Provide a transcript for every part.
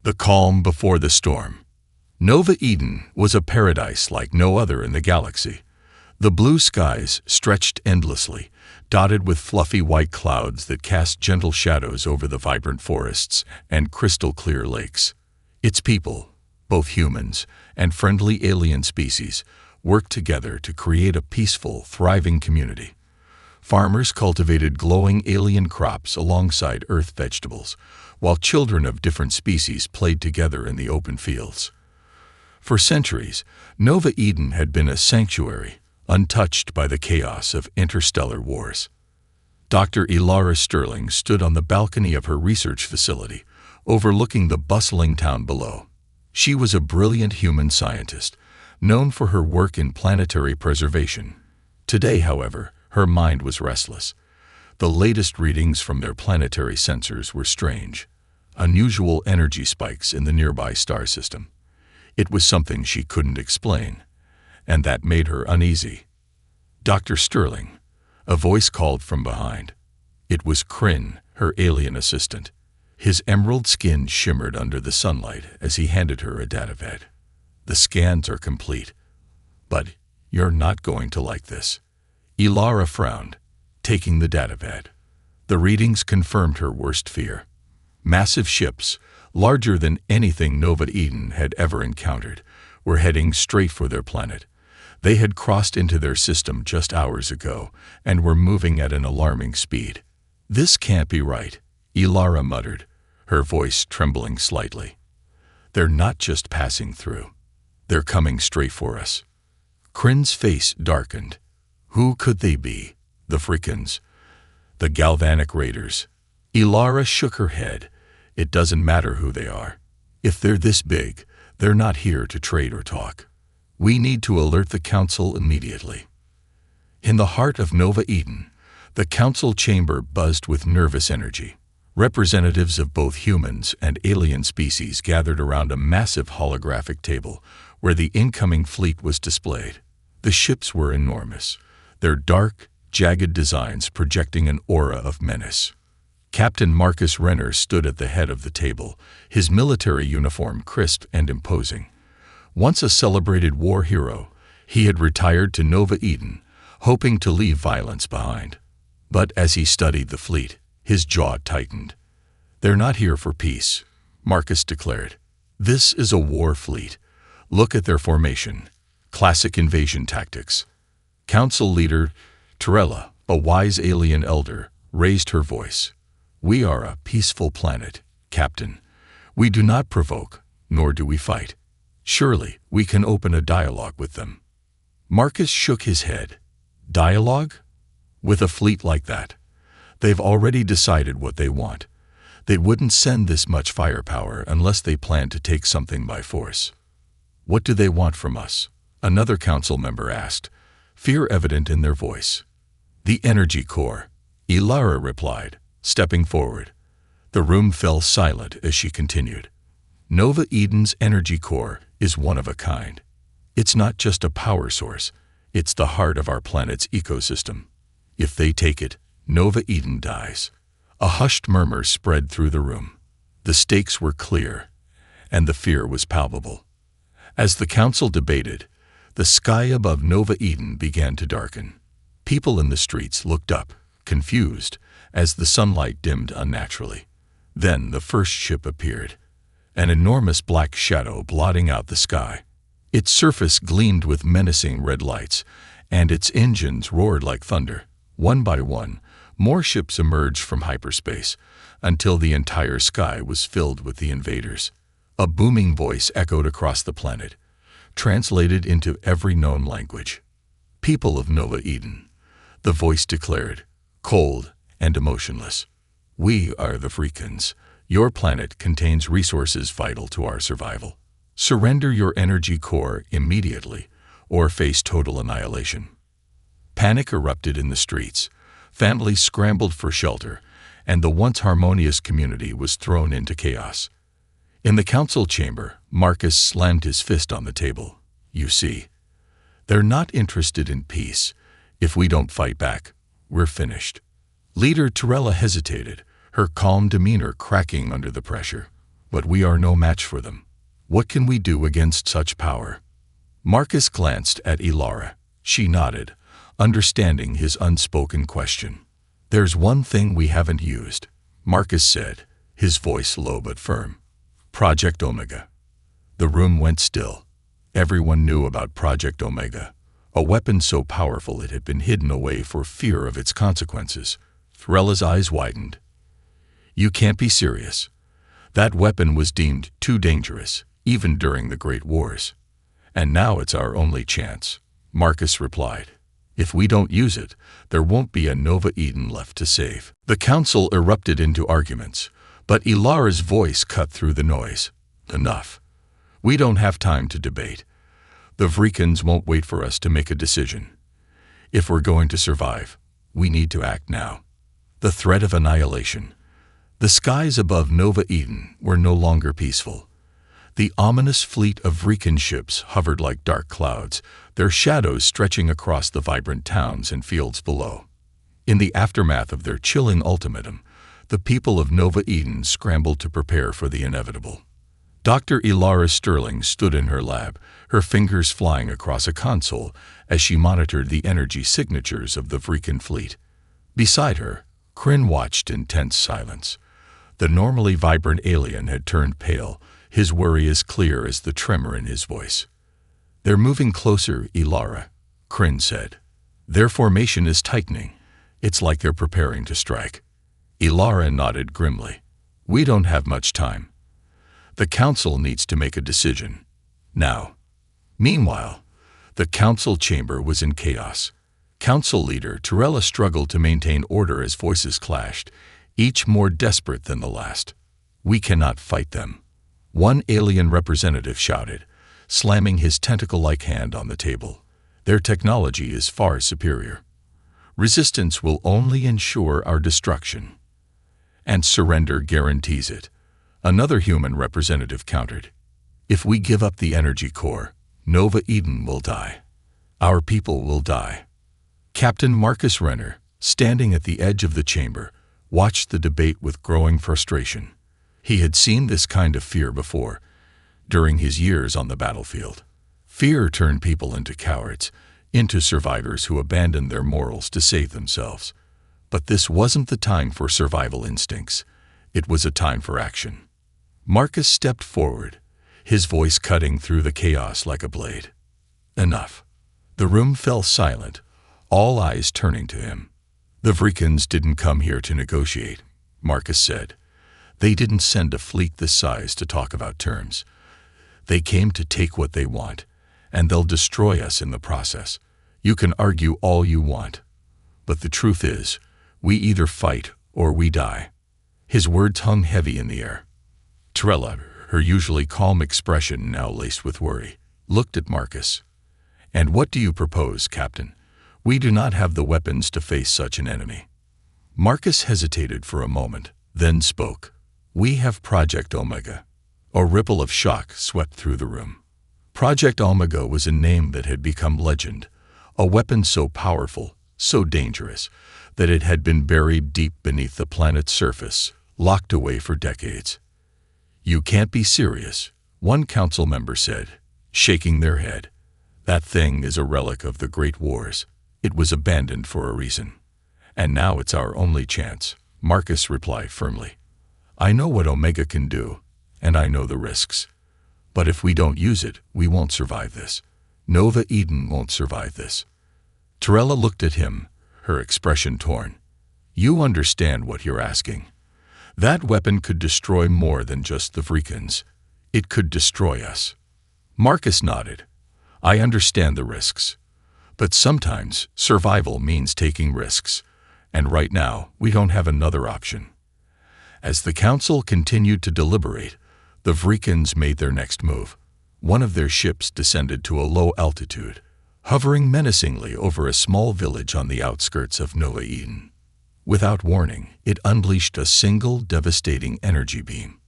The calm before the storm. Nova Eden was a paradise like no other in the galaxy. The blue skies stretched endlessly, dotted with fluffy white clouds that cast gentle shadows over the vibrant forests and crystal-clear lakes. Its people, both humans and friendly alien species, worked together to create a peaceful, thriving community. Farmers cultivated glowing alien crops alongside Earth vegetables, while children of different species played together in the open fields. For centuries, Nova Eden had been a sanctuary, untouched by the chaos of interstellar wars. Dr. Elara Sterling stood on the balcony of her research facility, overlooking the bustling town below. She was a brilliant human scientist, known for her work in planetary preservation. Today, however, her mind was restless. The latest readings from their planetary sensors were strange. Unusual energy spikes in the nearby star system. It was something she couldn't explain, and that made her uneasy. "Dr. Sterling," a voice called from behind. It was Kryn, her alien assistant. His emerald skin shimmered under the sunlight as he handed her a datavad. "The scans are complete, but you're not going to like this." Elara frowned, taking the datavad. The readings confirmed her worst fear. Massive ships, larger than anything Nova Eden had ever encountered, were heading straight for their planet. They had crossed into their system just hours ago and were moving at an alarming speed. "This can't be right," Elara muttered, her voice trembling slightly. "They're not just passing through. They're coming straight for us." Kryn's face darkened. Who could they be? The Freakins? The Galvanic Raiders? Elara shook her head. It doesn't matter who they are. If they're this big, they're not here to trade or talk. We need to alert the Council immediately. In the heart of Nova Eden, the Council chamber buzzed with nervous energy. Representatives of both humans and alien species gathered around a massive holographic table where the incoming fleet was displayed. The ships were enormous, their dark, jagged designs projecting an aura of menace. Captain Marcus Renner stood at the head of the table, his military uniform crisp and imposing. Once a celebrated war hero, he had retired to Nova Eden, hoping to leave violence behind. But as he studied the fleet, his jaw tightened. "They're not here for peace," Marcus declared. "This is a war fleet. Look at their formation. Classic invasion tactics." Council leader Torella, a wise alien elder, raised her voice. "We are a peaceful planet, Captain. We do not provoke, nor do we fight. Surely we can open a dialogue with them." Marcus shook his head. "Dialogue? With a fleet like that? They've already decided what they want. They wouldn't send this much firepower unless they planned to take something by force." "What do they want from us?" another council member asked, fear evident in their voice. "The energy core," Elara replied, stepping forward. The room fell silent as she continued. "Nova Eden's energy core is one of a kind. It's not just a power source, it's the heart of our planet's ecosystem. If they take it, Nova Eden dies." A hushed murmur spread through the room. The stakes were clear, and the fear was palpable. As the council debated, the sky above Nova Eden began to darken. People in the streets looked up, confused, as the sunlight dimmed unnaturally. Then the first ship appeared, an enormous black shadow blotting out the sky. Its surface gleamed with menacing red lights, and its engines roared like thunder. One by one, more ships emerged from hyperspace, until the entire sky was filled with the invaders. A booming voice echoed across the planet, translated into every known language. "People of Nova Eden," the voice declared, cold and emotionless. "We are the Freakins. Your planet contains resources vital to our survival. Surrender your energy core immediately, or face total annihilation." Panic erupted in the streets. Families scrambled for shelter, and the once harmonious community was thrown into chaos. In the council chamber, Marcus slammed his fist on the table. "You see, they're not interested in peace. If we don't fight back, we're finished." Leader Torella hesitated, her calm demeanor cracking under the pressure. but we are no match for them. What can we do against such power?" Marcus glanced at Ilara. She nodded, understanding his unspoken question. "There's one thing we haven't used," Marcus said, his voice low but firm. "Project Omega." The room went still. Everyone knew about Project Omega, a weapon so powerful it had been hidden away for fear of its consequences. Thrella's eyes widened. "You can't be serious. That weapon was deemed too dangerous, even during the Great Wars. And now it's our only chance," Marcus replied. "If we don't use it, there won't be a Nova Eden left to save." The council erupted into arguments, but Ilara's voice cut through the noise. "Enough. We don't have time to debate. The Vrikans won't wait for us to make a decision. If we're going to survive, we need to act now." The threat of annihilation. The skies above Nova Eden were no longer peaceful. The ominous fleet of Vrikan ships hovered like dark clouds, their shadows stretching across the vibrant towns and fields below. In the aftermath of their chilling ultimatum, the people of Nova Eden scrambled to prepare for the inevitable. Dr. Ilara Sterling stood in her lab, her fingers flying across a console as she monitored the energy signatures of the Vrikan fleet. Beside her, Kryn watched in tense silence. The normally vibrant alien had turned pale, his worry as clear as the tremor in his voice. "They're moving closer, Ilara," Kryn said. "Their formation is tightening. It's like they're preparing to strike." Ilara nodded grimly. "We don't have much time. The council needs to make a decision. Now." Meanwhile, the council chamber was in chaos. Council leader Torella struggled to maintain order as voices clashed, each more desperate than the last. "We cannot fight them," one alien representative shouted, slamming his tentacle-like hand on the table. "Their technology is far superior. Resistance will only ensure our destruction. And surrender guarantees it," another human representative countered. "If we give up the energy core, Nova Eden will die. Our people will die." Captain Marcus Renner, standing at the edge of the chamber, watched the debate with growing frustration. He had seen this kind of fear before, during his years on the battlefield. Fear turned people into cowards, into survivors who abandoned their morals to save themselves. But this wasn't the time for survival instincts. It was a time for action. Marcus stepped forward, his voice cutting through the chaos like a blade. "Enough." The room fell silent, all eyes turning to him. "The Vrikans didn't come here to negotiate," Marcus said. "They didn't send a fleet this size to talk about terms. They came to take what they want, and they'll destroy us in the process. You can argue all you want, but the truth is, we either fight or we die." His words hung heavy in the air. Torella, her usually calm expression now laced with worry, looked at Marcus. "And what do you propose, Captain? We do not have the weapons to face such an enemy." Marcus hesitated for a moment, then spoke. "We have Project Omega." A ripple of shock swept through the room. Project Omega was a name that had become legend, a weapon so powerful, so dangerous, that it had been buried deep beneath the planet's surface, locked away for decades. "You can't be serious," one council member said, shaking their head. "That thing is a relic of the Great Wars. It was abandoned for a reason. And now it's our only chance," Marcus replied firmly. "I know what Omega can do, and I know the risks. But if we don't use it, we won't survive this. Nova Eden won't survive this." Torella looked at him, her expression torn. "You understand what you're asking. That weapon could destroy more than just the Vrikans. It could destroy us." Marcus nodded. "I understand the risks. But sometimes survival means taking risks, and right now we don't have another option." As the council continued to deliberate, the Vrikans made their next move. One of their ships descended to a low altitude, hovering menacingly over a small village on the outskirts of Nova Eden. Without warning, it unleashed a single devastating energy beam.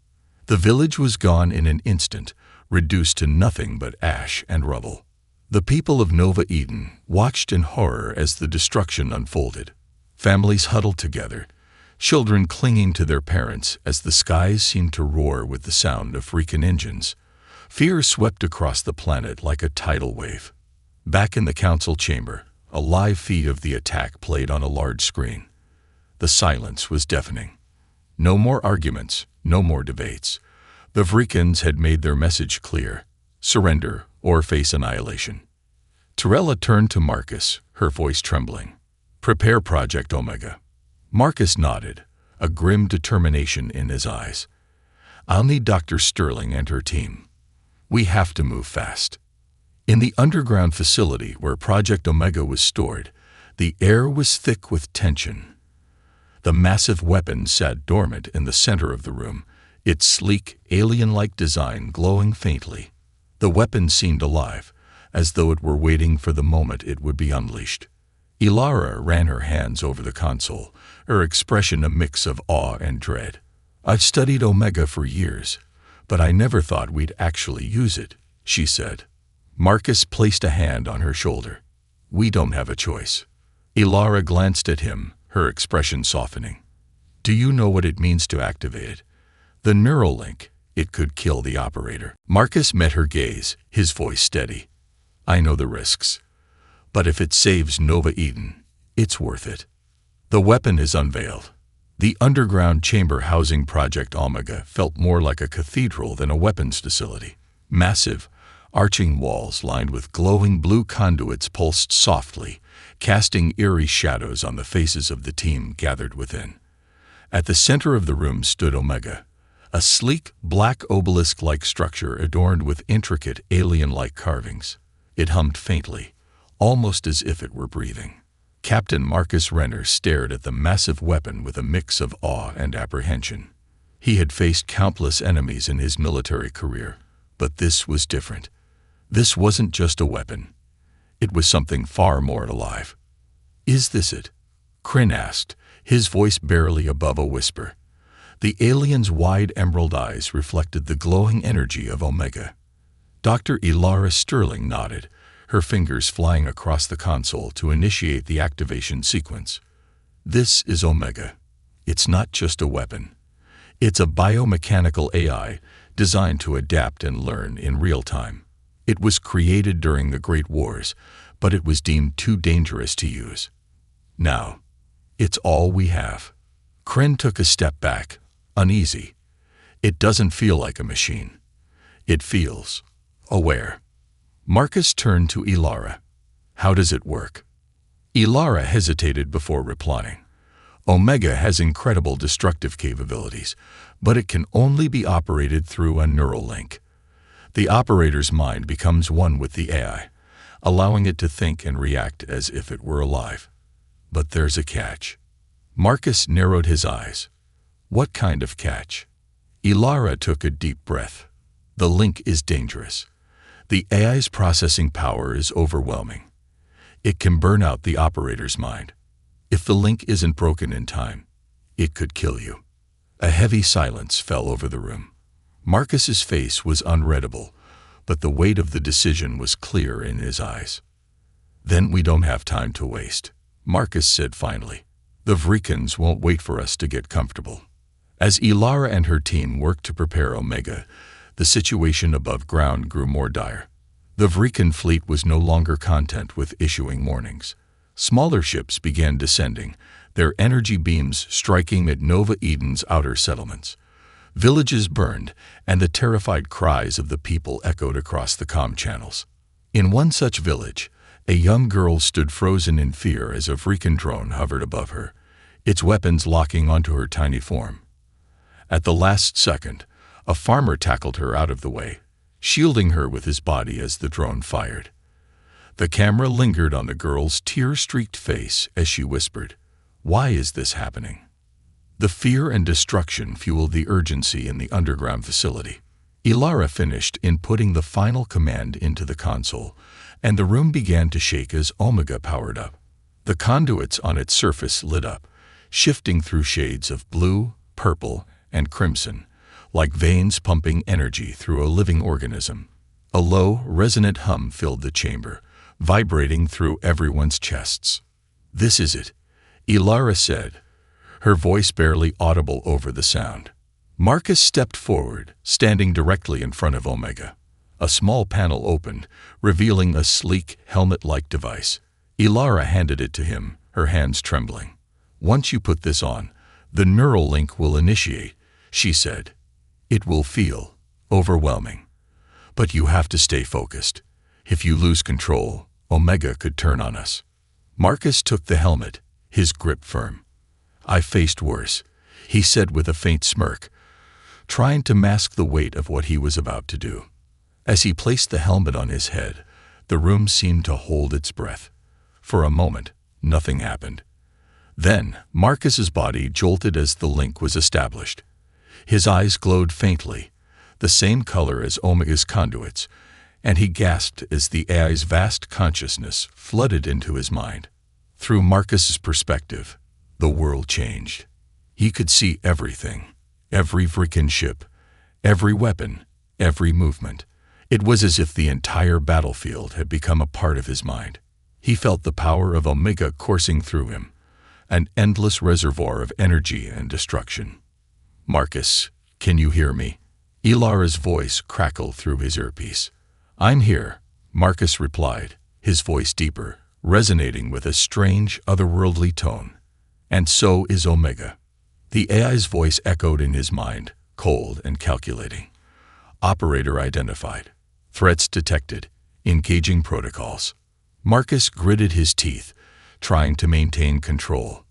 The village was gone in an instant, reduced to nothing but ash and rubble. The people of Nova Eden watched in horror as the destruction unfolded. Families huddled together, children clinging to their parents as the skies seemed to roar with the sound of freaking engines. Fear swept across the planet like a tidal wave. Back in the council chamber, a live feed of the attack played on a large screen. The silence was deafening. No more arguments, no more debates. The Vrikkans had made their message clear: surrender or face annihilation. Torella turned to Marcus, her voice trembling. "Prepare Project Omega." Marcus nodded, a grim determination in his eyes. "I'll need Dr. Sterling and her team. We have to move fast." In the underground facility where Project Omega was stored, the air was thick with tension. The massive weapon sat dormant in the center of the room, its sleek, alien-like design glowing faintly. The weapon seemed alive, as though it were waiting for the moment it would be unleashed. Ilara ran her hands over the console, her expression a mix of awe and dread. "I've studied Omega for years, but I never thought we'd actually use it," she said. Marcus placed a hand on her shoulder. "We don't have a choice." Ilara glanced at him, her expression softening. "Do you know what it means to activate it? The neural link. It could kill the operator." Marcus met her gaze, his voice steady. "I know the risks. But if it saves Nova Eden, it's worth it." The weapon is unveiled. The underground chamber housing Project Omega felt more like a cathedral than a weapons facility. Massive, arching walls lined with glowing blue conduits pulsed softly, casting eerie shadows on the faces of the team gathered within. At the center of the room stood Omega, a sleek, black obelisk-like structure adorned with intricate, alien-like carvings. It hummed faintly, almost as if it were breathing. Captain Marcus Renner stared at the massive weapon with a mix of awe and apprehension. He had faced countless enemies in his military career, but this was different. This wasn't just a weapon. It was something far more alive. "Is this it?" Kryn asked, his voice barely above a whisper. The alien's wide emerald eyes reflected the glowing energy of Omega. Dr. Ilara Sterling nodded, her fingers flying across the console to initiate the activation sequence. "This is Omega. It's not just a weapon. It's a biomechanical AI designed to adapt and learn in real time. It was created during the Great Wars, but it was deemed too dangerous to use. Now, it's all we have." Kryn took a step back, uneasy. "It doesn't feel like a machine. It feels aware." Marcus turned to Ilara. "How does it work?" Ilara hesitated before replying. "Omega has incredible destructive capabilities, but it can only be operated through a neural link. The operator's mind becomes one with the AI, allowing it to think and react as if it were alive. But there's a catch." Marcus narrowed his eyes. "What kind of catch?" Ilara took a deep breath. "The link is dangerous. The AI's processing power is overwhelming. It can burn out the operator's mind. If the link isn't broken in time, it could kill you." A heavy silence fell over the room. Marcus's face was unreadable, but the weight of the decision was clear in his eyes. "Then we don't have time to waste," Marcus said finally. "The Vrikkans won't wait for us to get comfortable." As Ilara and her team worked to prepare Omega, the situation above ground grew more dire. The Vrikkan fleet was no longer content with issuing warnings. Smaller ships began descending, their energy beams striking at Nova Eden's outer settlements. Villages burned, and the terrified cries of the people echoed across the comm channels. In one such village, a young girl stood frozen in fear as a Vrikkan drone hovered above her, its weapons locking onto her tiny form. At the last second, a farmer tackled her out of the way, shielding her with his body as the drone fired. The camera lingered on the girl's tear-streaked face as she whispered, "Why is this happening?" The fear and destruction fueled the urgency in the underground facility. Ilara finished inputting the final command into the console, and the room began to shake as Omega powered up. The conduits on its surface lit up, shifting through shades of blue, purple, and crimson, like veins pumping energy through a living organism. A low, resonant hum filled the chamber, vibrating through everyone's chests. "This is it," Ilara said, her voice barely audible over the sound. Marcus stepped forward, standing directly in front of Omega. A small panel opened, revealing a sleek, helmet-like device. Ilara handed it to him, her hands trembling. "Once you put this on, the neural link will initiate," she said. "It will feel overwhelming. But you have to stay focused. If you lose control, Omega could turn on us." Marcus took the helmet, his grip firm. "I faced worse," he said with a faint smirk, trying to mask the weight of what he was about to do. As he placed the helmet on his head, the room seemed to hold its breath. For a moment, nothing happened. Then, Marcus's body jolted as the link was established. His eyes glowed faintly, the same color as Omega's conduits, and he gasped as the AI's vast consciousness flooded into his mind. Through Marcus's perspective, the world changed. He could see everything, every Vrikan ship, every weapon, every movement. It was as if the entire battlefield had become a part of his mind. He felt the power of Omega coursing through him, an endless reservoir of energy and destruction. "Marcus, can you hear me?" Ilara's voice crackled through his earpiece. "I'm here," Marcus replied, his voice deeper, resonating with a strange, otherworldly tone. "And so is Omega." The AI's voice echoed in his mind, cold and calculating. "Operator identified. Threats detected. Engaging protocols." Marcus gritted his teeth, trying to maintain control.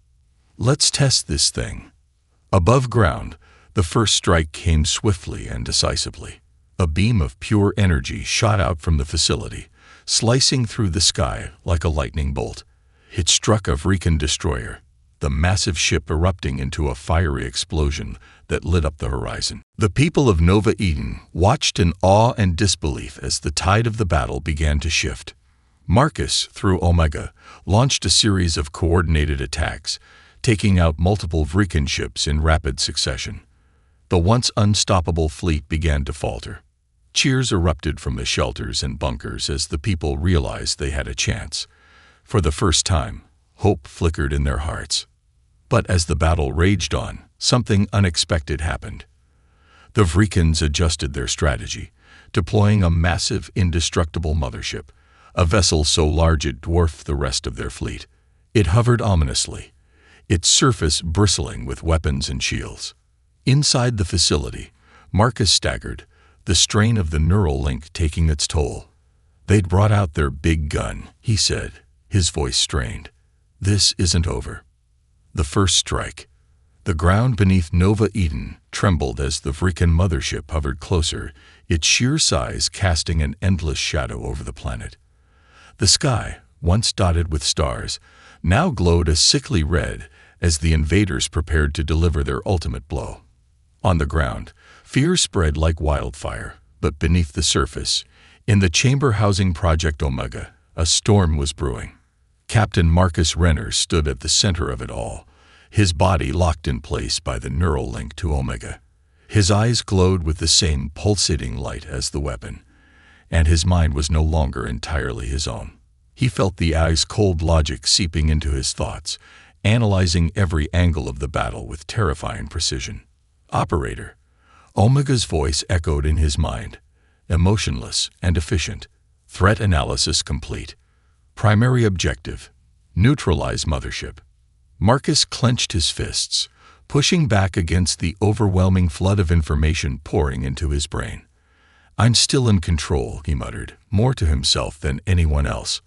"Let's test this thing." Above ground, the first strike came swiftly and decisively. A beam of pure energy shot out from the facility, slicing through the sky like a lightning bolt. It struck a Vrikan destroyer, the massive ship erupting into a fiery explosion that lit up the horizon. The people of Nova Eden watched in awe and disbelief as the tide of the battle began to shift. Marcus, through Omega, launched a series of coordinated attacks, taking out multiple Vrikan ships in rapid succession. The once unstoppable fleet began to falter. Cheers erupted from the shelters and bunkers as the people realized they had a chance. For the first time, hope flickered in their hearts. But as the battle raged on, something unexpected happened. The Vrikans adjusted their strategy, deploying a massive, indestructible mothership, a vessel so large it dwarfed the rest of their fleet. It hovered ominously, its surface bristling with weapons and shields. Inside the facility, Marcus staggered, the strain of the neural link taking its toll. "They'd brought out their big gun," he said, his voice strained. "This isn't over." The first strike. The ground beneath Nova Eden trembled as the Vrikan mothership hovered closer, its sheer size casting an endless shadow over the planet. The sky, once dotted with stars, now glowed a sickly red as the invaders prepared to deliver their ultimate blow. On the ground, fear spread like wildfire, but beneath the surface, in the chamber housing Project Omega, a storm was brewing. Captain Marcus Renner stood at the center of it all, his body locked in place by the neural link to Omega. His eyes glowed with the same pulsating light as the weapon, and his mind was no longer entirely his own. He felt the AI's cold logic seeping into his thoughts, analyzing every angle of the battle with terrifying precision. "Operator." Omega's voice echoed in his mind, emotionless and efficient. "Threat analysis complete. Primary objective: neutralize mothership." Marcus clenched his fists, pushing back against the overwhelming flood of information pouring into his brain. "I'm still in control," he muttered, more to himself than anyone else.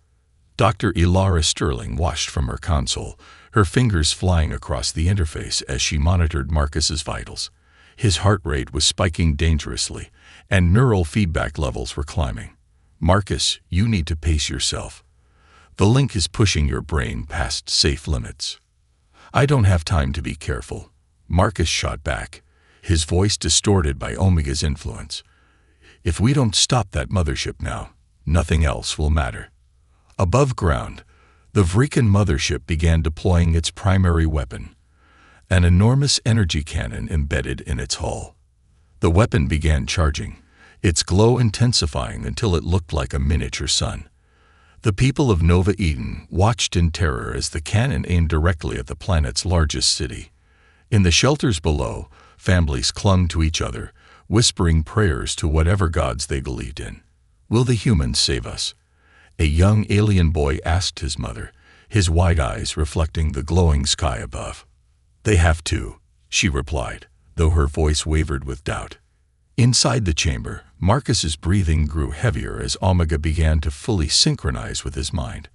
Dr. Ilara Sterling watched from her console, her fingers flying across the interface as she monitored Marcus's vitals. His heart rate was spiking dangerously, and neural feedback levels were climbing. "Marcus, you need to pace yourself. The link is pushing your brain past safe limits." "I don't have time to be careful," Marcus shot back, his voice distorted by Omega's influence. "If we don't stop that mothership now, nothing else will matter." Above ground, the Vrikan mothership began deploying its primary weapon, an enormous energy cannon embedded in its hull. The weapon began charging, its glow intensifying until it looked like a miniature sun. The people of Nova Eden watched in terror as the cannon aimed directly at the planet's largest city. In the shelters below, families clung to each other, whispering prayers to whatever gods they believed in. "Will the humans save us?" a young alien boy asked his mother, his wide eyes reflecting the glowing sky above. "They have to," she replied, though her voice wavered with doubt. Inside the chamber, Marcus's breathing grew heavier as Omega began to fully synchronize with his mind.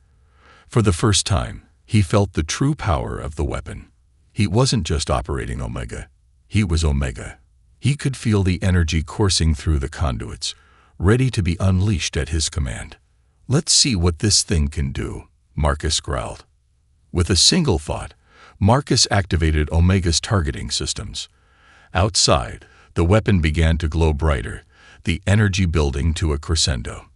For the first time, he felt the true power of the weapon. He wasn't just operating Omega. He was Omega. He could feel the energy coursing through the conduits, ready to be unleashed at his command. "Let's see what this thing can do," Marcus growled. With a single thought, Marcus activated Omega's targeting systems. Outside, the weapon began to glow brighter, the energy building to a crescendo.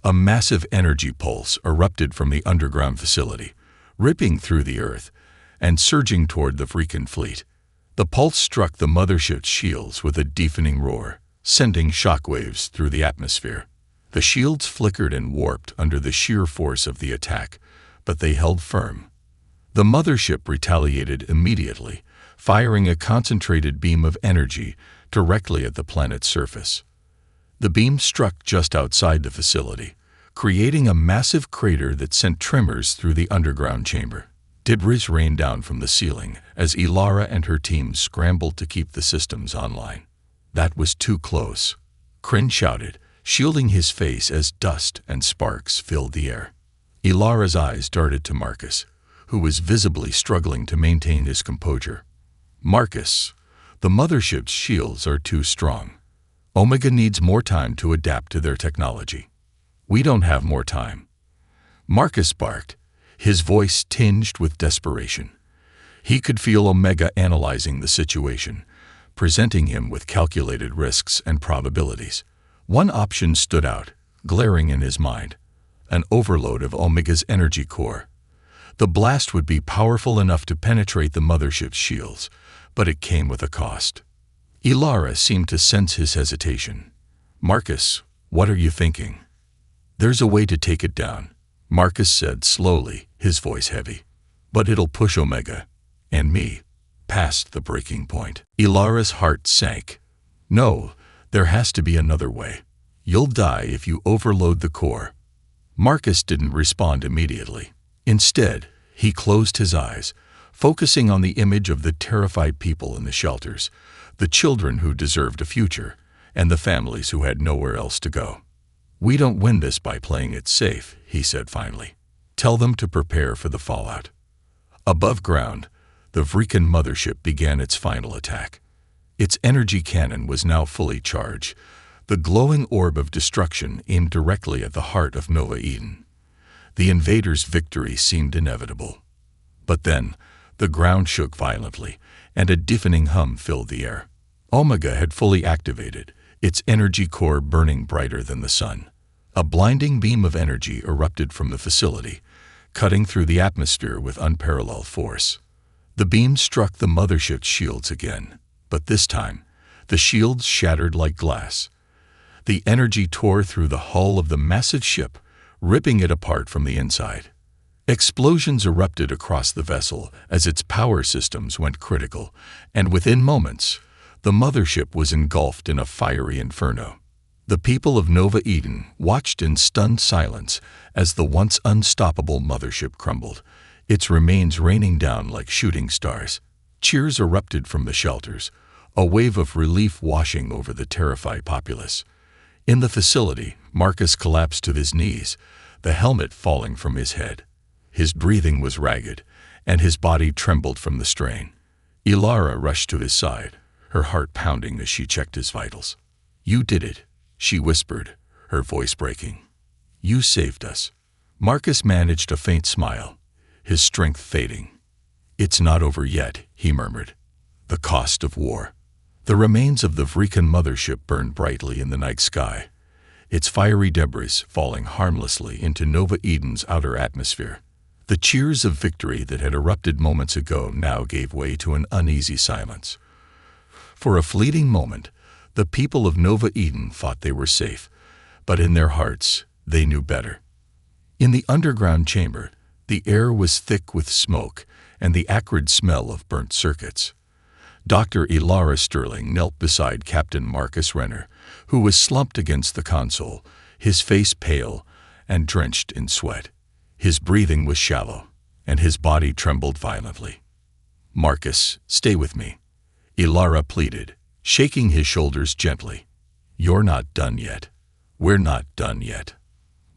A massive energy pulse erupted from the underground facility, ripping through the earth and surging toward the Freakin' fleet. The pulse struck the mothership's shields with a deafening roar, sending shockwaves through the atmosphere. The shields flickered and warped under the sheer force of the attack, but they held firm. The mothership retaliated immediately, firing a concentrated beam of energy directly at the planet's surface. The beam struck just outside the facility, creating a massive crater that sent tremors through the underground chamber. Debris rained down from the ceiling as Ilara and her team scrambled to keep the systems online. "That was too close," Kryn shouted, shielding his face as dust and sparks filled the air. Ilara's eyes darted to Marcus, who was visibly struggling to maintain his composure. "Marcus, the mothership's shields are too strong. Omega needs more time to adapt to their technology." "We don't have more time," Marcus barked, his voice tinged with desperation. He could feel Omega analyzing the situation, presenting him with calculated risks and probabilities. One option stood out, glaring in his mind: an overload of Omega's energy core. The blast would be powerful enough to penetrate the mothership's shields, but it came with a cost. Ilara seemed to sense his hesitation. "Marcus, what are you thinking?" "There's a way to take it down," Marcus said slowly, his voice heavy. "But it'll push Omega, and me, past the breaking point." Ilara's heart sank. "No, there has to be another way. You'll die if you overload the core." Marcus didn't respond immediately. Instead, he closed his eyes, focusing on the image of the terrified people in the shelters, the children who deserved a future, and the families who had nowhere else to go. "We don't win this by playing it safe," he said finally. "Tell them to prepare for the fallout." Above ground, the Freakin' mothership began its final attack. Its energy cannon was now fully charged, the glowing orb of destruction aimed directly at the heart of Nova Eden. The invaders' victory seemed inevitable. But then, the ground shook violently, and a deafening hum filled the air. Omega had fully activated, its energy core burning brighter than the sun. A blinding beam of energy erupted from the facility, cutting through the atmosphere with unparalleled force. The beam struck the mothership's shields again, but this time, the shields shattered like glass. The energy tore through the hull of the massive ship, ripping it apart from the inside. Explosions erupted across the vessel as its power systems went critical, and within moments, the mothership was engulfed in a fiery inferno. The people of Nova Eden watched in stunned silence as the once unstoppable mothership crumbled, its remains raining down like shooting stars. Cheers erupted from the shelters, a wave of relief washing over the terrified populace. In the facility, Marcus collapsed to his knees, the helmet falling from his head. His breathing was ragged, and his body trembled from the strain. Ilara rushed to his side, her heart pounding as she checked his vitals. "You did it," she whispered, her voice breaking. "You saved us." Marcus managed a faint smile, his strength fading. "It's not over yet," he murmured. "The cost of war." The remains of the Freakin' mothership burned brightly in the night sky, its fiery debris falling harmlessly into Nova Eden's outer atmosphere. The cheers of victory that had erupted moments ago now gave way to an uneasy silence. For a fleeting moment, the people of Nova Eden thought they were safe, but in their hearts, they knew better. In the underground chamber, the air was thick with smoke and the acrid smell of burnt circuits. Dr. Elara Sterling knelt beside Captain Marcus Renner, who was slumped against the console, his face pale and drenched in sweat. His breathing was shallow, and his body trembled violently. "Marcus, stay with me," Elara pleaded, shaking his shoulders gently. "You're not done yet. We're not done yet."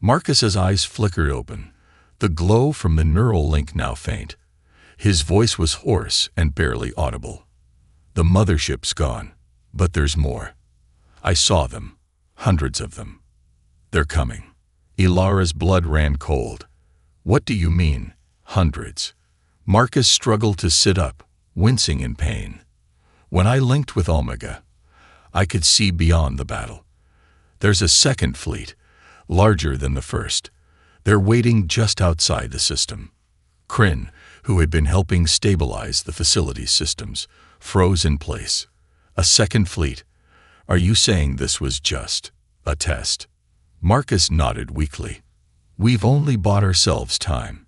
Marcus's eyes flickered open, the glow from the neural link now faint. His voice was hoarse and barely audible. "The mothership's gone, but there's more. I saw them, hundreds of them. They're coming." Elara's blood ran cold. "What do you mean, hundreds?" Marcus struggled to sit up, wincing in pain. "When I linked with Omega, I could see beyond the battle. There's a second fleet, larger than the first. They're waiting just outside the system." Kryn, who had been helping stabilize the facility's systems, froze in place. "A second fleet? Are you saying this was just a test?" Marcus nodded weakly. "We've only bought ourselves time.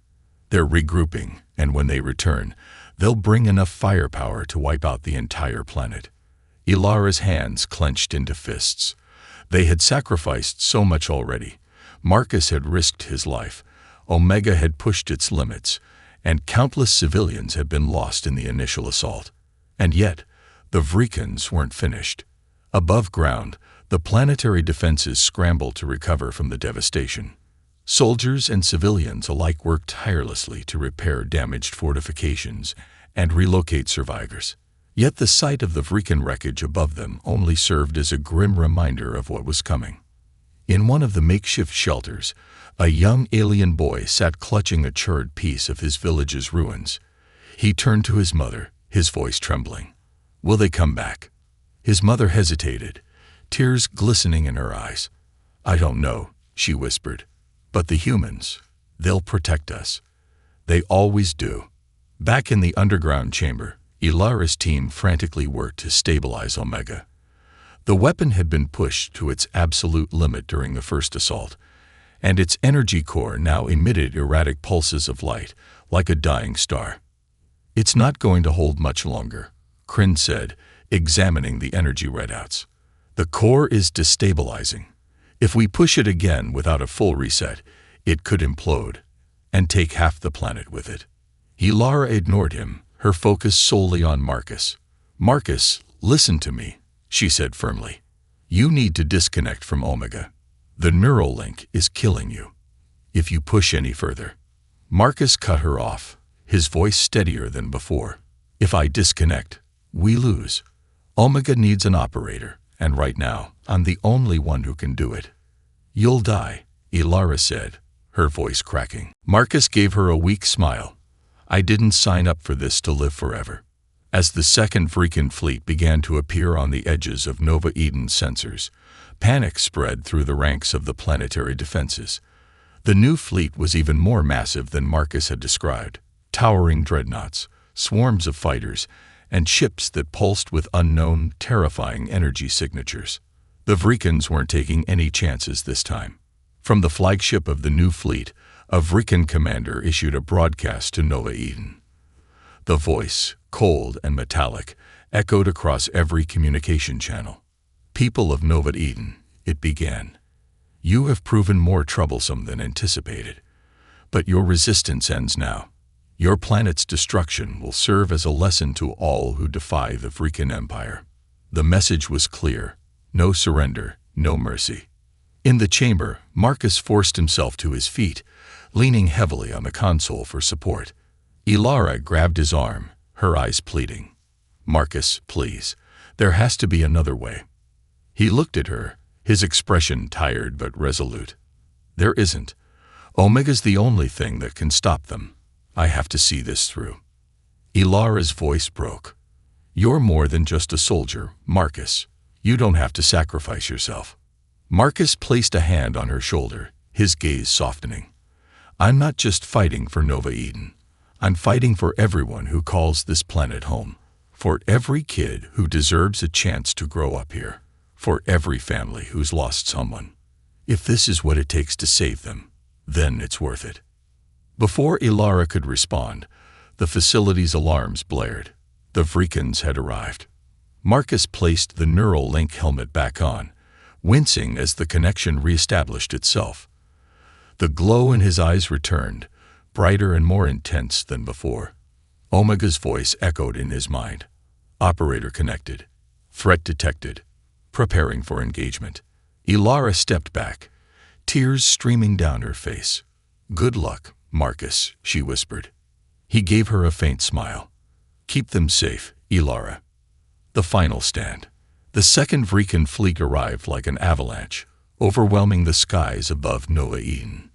They're regrouping, and when they return, they'll bring enough firepower to wipe out the entire planet." Elara's hands clenched into fists. They had sacrificed so much already. Marcus had risked his life. Omega had pushed its limits, and countless civilians had been lost in the initial assault. And yet, the Vrikans weren't finished. Above ground, the planetary defenses scrambled to recover from the devastation. Soldiers and civilians alike worked tirelessly to repair damaged fortifications and relocate survivors. Yet the sight of the Vrikan wreckage above them only served as a grim reminder of what was coming. In one of the makeshift shelters, a young alien boy sat clutching a charred piece of his village's ruins. He turned to his mother, his voice trembling. "Will they come back?" His mother hesitated, tears glistening in her eyes. "I don't know," she whispered. "But the humans, they'll protect us. They always do." Back in the underground chamber, Elara's team frantically worked to stabilize Omega. The weapon had been pushed to its absolute limit during the first assault, and its energy core now emitted erratic pulses of light, like a dying star. "It's not going to hold much longer," Kryn said, examining the energy readouts. "The core is destabilizing. If we push it again without a full reset, it could implode, and take half the planet with it." Elara ignored him, her focus solely on Marcus. "Marcus, listen to me," she said firmly. "You need to disconnect from Omega. The neural link is killing you. If you push any further—" Marcus cut her off, his voice steadier than before. "If I disconnect, we lose. Omega needs an operator, and right now, I'm the only one who can do it." "You'll die," Elara said, her voice cracking. Marcus gave her a weak smile. "I didn't sign up for this to live forever." As the second Vrikan fleet began to appear on the edges of Nova Eden's sensors, panic spread through the ranks of the planetary defenses. The new fleet was even more massive than Marcus had described. Towering dreadnoughts, swarms of fighters, and ships that pulsed with unknown, terrifying energy signatures. The Vrikans weren't taking any chances this time. From the flagship of the new fleet, a Vrikan commander issued a broadcast to Nova Eden. The voice, cold and metallic, echoed across every communication channel. "People of Nova Eden," it began, "you have proven more troublesome than anticipated. But your resistance ends now. Your planet's destruction will serve as a lesson to all who defy the Vrikan Empire." The message was clear: no surrender, no mercy. In the chamber, Marcus forced himself to his feet, leaning heavily on the console for support. Elara grabbed his arm, her eyes pleading. "Marcus, please, there has to be another way." He looked at her, his expression tired but resolute. "There isn't. Omega's the only thing that can stop them. I have to see this through." Elara's voice broke. "You're more than just a soldier, Marcus. You don't have to sacrifice yourself." Marcus placed a hand on her shoulder, his gaze softening. "I'm not just fighting for Nova Eden. I'm fighting for everyone who calls this planet home. For every kid who deserves a chance to grow up here. For every family who's lost someone. If this is what it takes to save them, then it's worth it." Before Elara could respond, the facility's alarms blared. The Vrikans had arrived. Marcus placed the neural link helmet back on, wincing as the connection reestablished itself. The glow in his eyes returned, brighter and more intense than before. Omega's voice echoed in his mind. Operator connected. Threat detected. Preparing for engagement. Ilara stepped back, tears streaming down her face. "Good luck, Marcus," she whispered. He gave her a faint smile. "Keep them safe, Ilara." The final stand. The second Vrikan fleet arrived like an avalanche, overwhelming the skies above Nova Eden.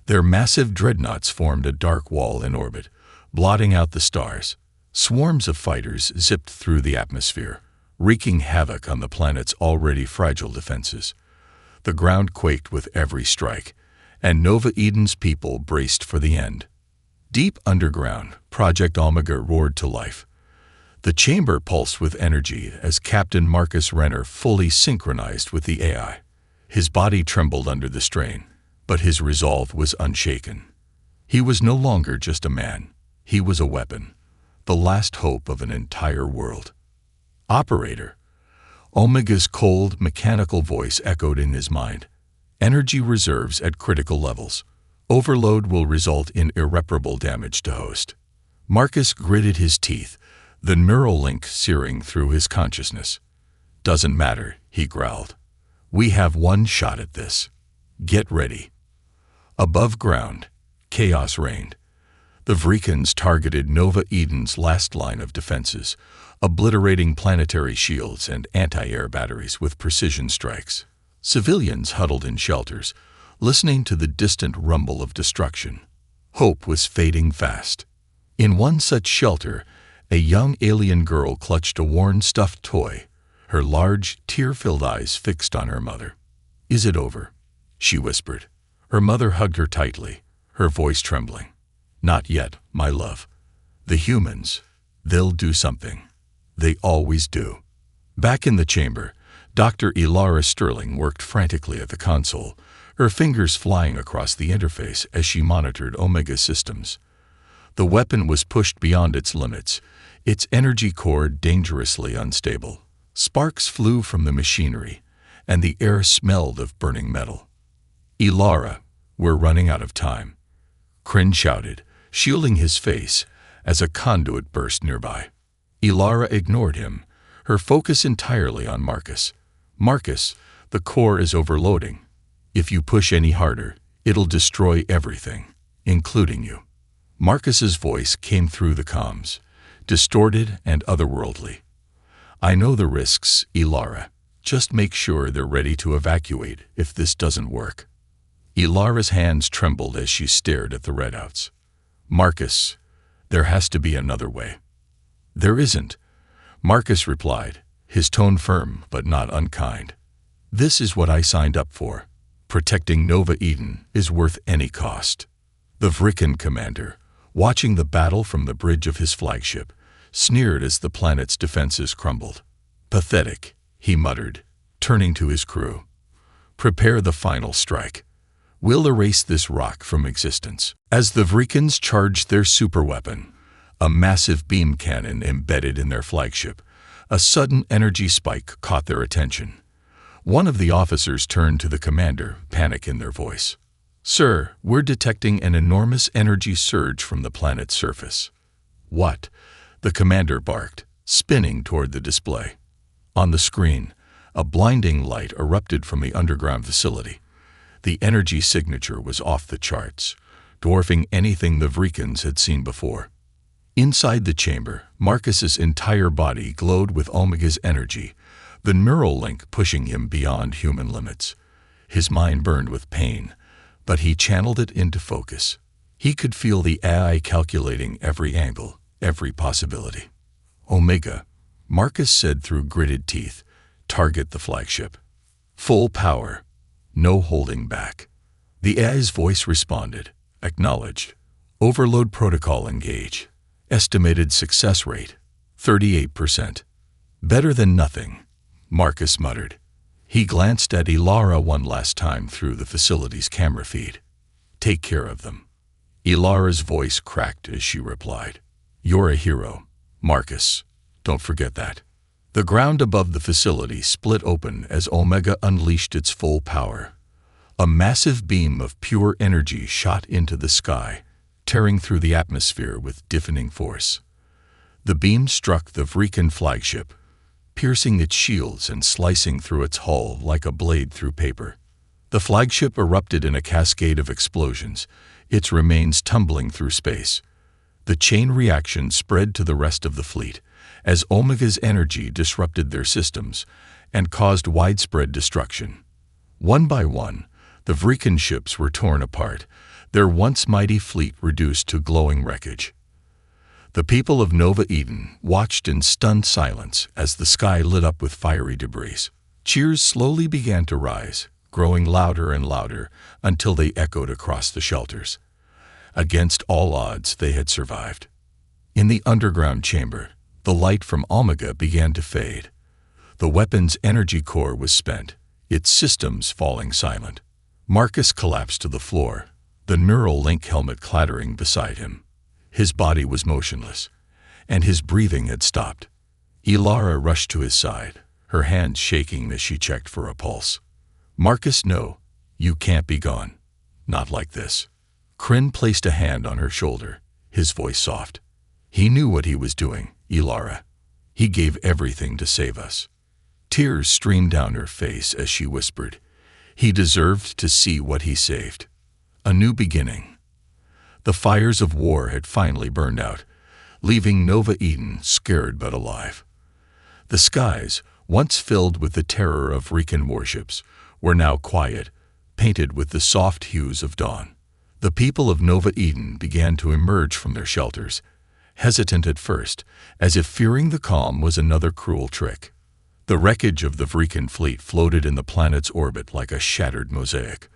Their massive dreadnoughts formed a dark wall in orbit, blotting out the stars. Swarms of fighters zipped through the atmosphere, wreaking havoc on the planet's already fragile defenses. The ground quaked with every strike, and Nova Eden's people braced for the end. Deep underground, Project Omega roared to life. The chamber pulsed with energy as Captain Marcus Renner fully synchronized with the AI. His body trembled under the strain, but his resolve was unshaken. He was no longer just a man. He was a weapon, the last hope of an entire world. "Operator." Omega's cold, mechanical voice echoed in his mind. "Energy reserves at critical levels. Overload will result in irreparable damage to host." Marcus gritted his teeth, the neural link searing through his consciousness. "Doesn't matter," he growled. "We have one shot at this. Get ready." Above ground, chaos reigned. The Vrikans targeted Nova Eden's last line of defenses, obliterating planetary shields and anti-air batteries with precision strikes. Civilians huddled in shelters, listening to the distant rumble of destruction. Hope was fading fast. In one such shelter, a young alien girl clutched a worn stuffed toy, her large, tear-filled eyes fixed on her mother. "Is it over?" she whispered. Her mother hugged her tightly, her voice trembling. "Not yet, my love. The humans, they'll do something. They always do." Back in the chamber, Dr. Ilara Sterling worked frantically at the console, her fingers flying across the interface as she monitored Omega systems. The weapon was pushed beyond its limits, its energy core dangerously unstable. Sparks flew from the machinery, and the air smelled of burning metal. "Ilara, we're running out of time," Kryn shouted, shielding his face as a conduit burst nearby. Ilara ignored him, her focus entirely on Marcus. "Marcus, the core is overloading. If you push any harder, it'll destroy everything, including you." Marcus's voice came through the comms, distorted and otherworldly. "I know the risks, Ilara. Just make sure they're ready to evacuate if this doesn't work." Ilara's hands trembled as she stared at the readouts. "Marcus, there has to be another way." "There isn't," Marcus replied, his tone firm but not unkind. "This is what I signed up for. Protecting Nova Eden is worth any cost." The Vrikan commander, watching the battle from the bridge of his flagship, sneered as the planet's defenses crumbled. "Pathetic," he muttered, turning to his crew. "Prepare the final strike. We'll erase this rock from existence." As the Vrikans charged their superweapon, a massive beam cannon embedded in their flagship, a sudden energy spike caught their attention. One of the officers turned to the commander, panic in their voice. "Sir, we're detecting an enormous energy surge from the planet's surface." "What?" the commander barked, spinning toward the display. On the screen, a blinding light erupted from the underground facility. The energy signature was off the charts, dwarfing anything the Vrikans had seen before. Inside the chamber, Marcus's entire body glowed with Omega's energy, the neural link pushing him beyond human limits. His mind burned with pain, but he channeled it into focus. He could feel the AI calculating every angle, every possibility. "Omega," Marcus said through gritted teeth, "target the flagship. Full power. No holding back." The AI's voice responded, "Acknowledged. Overload protocol engage. Estimated success rate, 38%. "Better than nothing," Marcus muttered. He glanced at Ilara one last time through the facility's camera feed. "Take care of them." Ilara's voice cracked as she replied, "You're a hero, Marcus." Don't forget that. The ground above the facility split open as Omega unleashed its full power. A massive beam of pure energy shot into the sky, tearing through the atmosphere with deafening force. The beam struck the Vrikan flagship, piercing its shields and slicing through its hull like a blade through paper. The flagship erupted in a cascade of explosions, its remains tumbling through space. The chain reaction spread to the rest of the fleet, as Omega's energy disrupted their systems and caused widespread destruction. One by one, the Vrikan ships were torn apart, their once mighty fleet reduced to glowing wreckage. The people of Nova Eden watched in stunned silence as the sky lit up with fiery debris. Cheers slowly began to rise, growing louder and louder until they echoed across the shelters. Against all odds, they had survived. In the underground chamber, the light from Omega began to fade. The weapon's energy core was spent, its systems falling silent. Marcus collapsed to the floor, the neural link helmet clattering beside him. His body was motionless, and his breathing had stopped. Ilara rushed to his side, her hands shaking as she checked for a pulse. "Marcus, no, you can't be gone. Not like this." Kryn placed a hand on her shoulder, his voice soft. "He knew what he was doing, Ilara. He gave everything to save us." Tears streamed down her face as she whispered, "He deserved to see what he saved." A new beginning. The fires of war had finally burned out, leaving Nova Eden scared but alive. The skies, once filled with the terror of Vrikan warships, were now quiet, painted with the soft hues of dawn. The people of Nova Eden began to emerge from their shelters, hesitant at first, as if fearing the calm was another cruel trick. The wreckage of the Vrikan fleet floated in the planet's orbit like a shattered mosaic.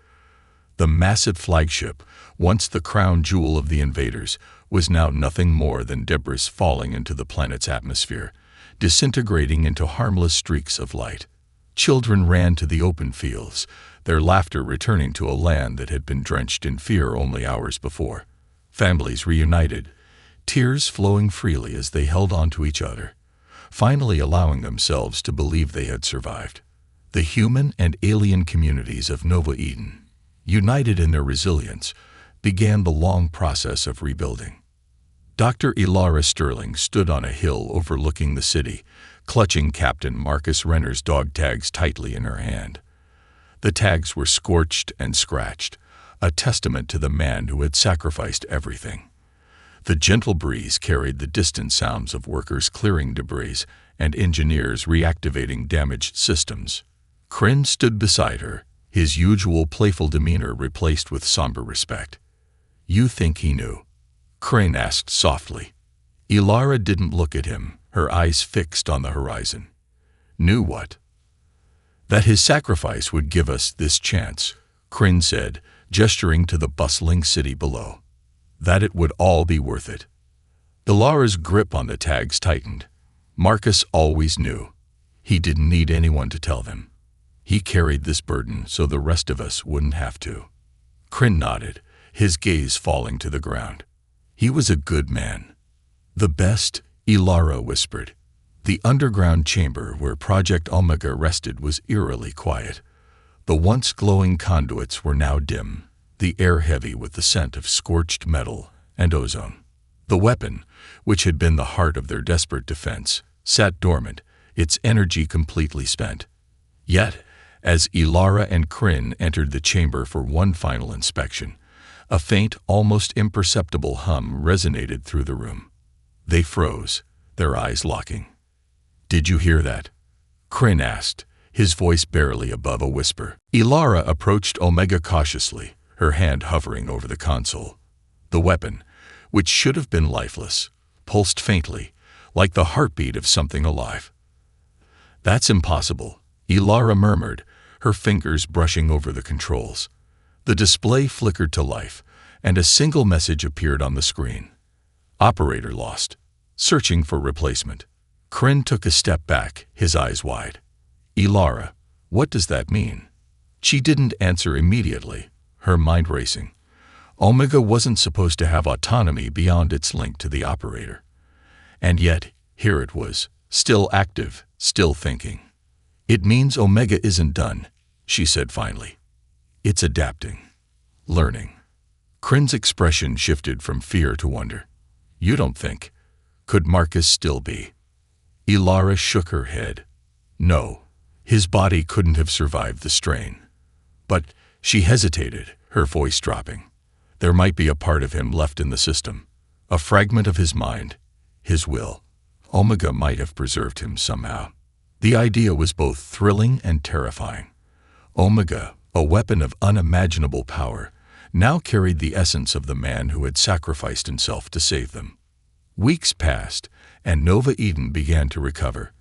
The massive flagship, once the crown jewel of the invaders, was now nothing more than debris falling into the planet's atmosphere, disintegrating into harmless streaks of light. Children ran to the open fields, their laughter returning to a land that had been drenched in fear only hours before. Families reunited, tears flowing freely as they held on to each other, finally allowing themselves to believe they had survived. The human and alien communities of Nova Eden, united in their resilience, began the long process of rebuilding. Dr. Ilara Sterling stood on a hill overlooking the city, clutching Captain Marcus Renner's dog tags tightly in her hand. The tags were scorched and scratched, a testament to the man who had sacrificed everything. The gentle breeze carried the distant sounds of workers clearing debris and engineers reactivating damaged systems. Kryn stood beside her, his usual playful demeanor replaced with somber respect. "You think he knew?" Kryn asked softly. Ilara didn't look at him, her eyes fixed on the horizon. "Knew what?" "That his sacrifice would give us this chance," Kryn said, gesturing to the bustling city below. "That it would all be worth it." Ilara's grip on the tags tightened. Marcus always knew. He didn't need anyone to tell them. He carried this burden so the rest of us wouldn't have to. Kryn nodded, his gaze falling to the ground. He was a good man. "The best," Ilara whispered. The underground chamber where Project Omega rested was eerily quiet. The once glowing conduits were now dim, the air heavy with the scent of scorched metal and ozone. The weapon, which had been the heart of their desperate defense, sat dormant, its energy completely spent. Yet, as Ilara and Kryn entered the chamber for one final inspection, a faint, almost imperceptible hum resonated through the room. They froze, their eyes locking. "Did you hear that?" Kryn asked, his voice barely above a whisper. Ilara approached Omega cautiously, her hand hovering over the console. The weapon, which should have been lifeless, pulsed faintly, like the heartbeat of something alive. "That's impossible," Ilara murmured, her fingers brushing over the controls. The display flickered to life, and a single message appeared on the screen. "Operator lost. Searching for replacement." Kryn took a step back, his eyes wide. "Ilara, what does that mean?" She didn't answer immediately, her mind racing. Omega wasn't supposed to have autonomy beyond its link to the operator. And yet, here it was, Still active, still thinking. It means Omega isn't done, she said finally. It's adapting. Learning. Crin's expression shifted from fear to wonder. You don't think? Could Marcus still be? Ilara shook her head. No, his body couldn't have survived the strain. But she hesitated, her voice dropping. There might be a part of him left in the system, a fragment of his mind, his will. Omega might have preserved him somehow. The idea was both thrilling and terrifying. Omega, a weapon of unimaginable power, now carried the essence of the man who had sacrificed himself to save them. Weeks passed, and Nova Eden began to recover.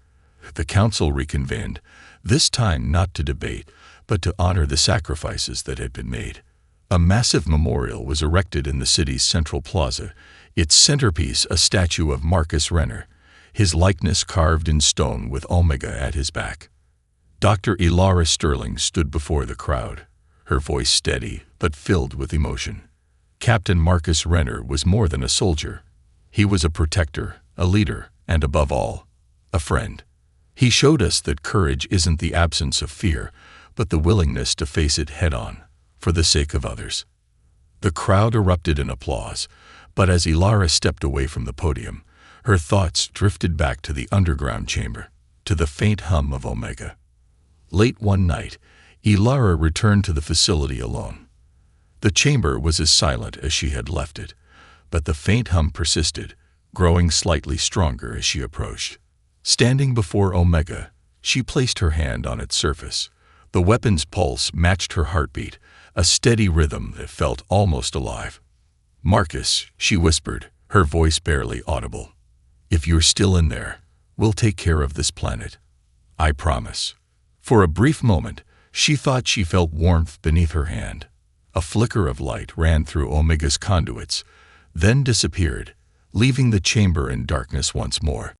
The council reconvened, this time not to debate, but to honor the sacrifices that had been made. A massive memorial was erected in the city's central plaza, its centerpiece a statue of Marcus Renner, his likeness carved in stone with Omega at his back. Dr. Ilara Sterling stood before the crowd, her voice steady but filled with emotion. Captain Marcus Renner was more than a soldier. He was a protector, a leader, and above all, a friend. He showed us that courage isn't the absence of fear, but the willingness to face it head-on, for the sake of others. The crowd erupted in applause, but as Ilara stepped away from the podium, her thoughts drifted back to the underground chamber, to the faint hum of Omega. Late one night, Ilara returned to the facility alone. The chamber was as silent as she had left it, but the faint hum persisted, growing slightly stronger as she approached. Standing before Omega, she placed her hand on its surface. The weapon's pulse matched her heartbeat, a steady rhythm that felt almost alive. "Marcus," she whispered, her voice barely audible. "If you're still in there, we'll take care of this planet. I promise." For a brief moment, she thought she felt warmth beneath her hand. A flicker of light ran through Omega's conduits, then disappeared, leaving the chamber in darkness once more.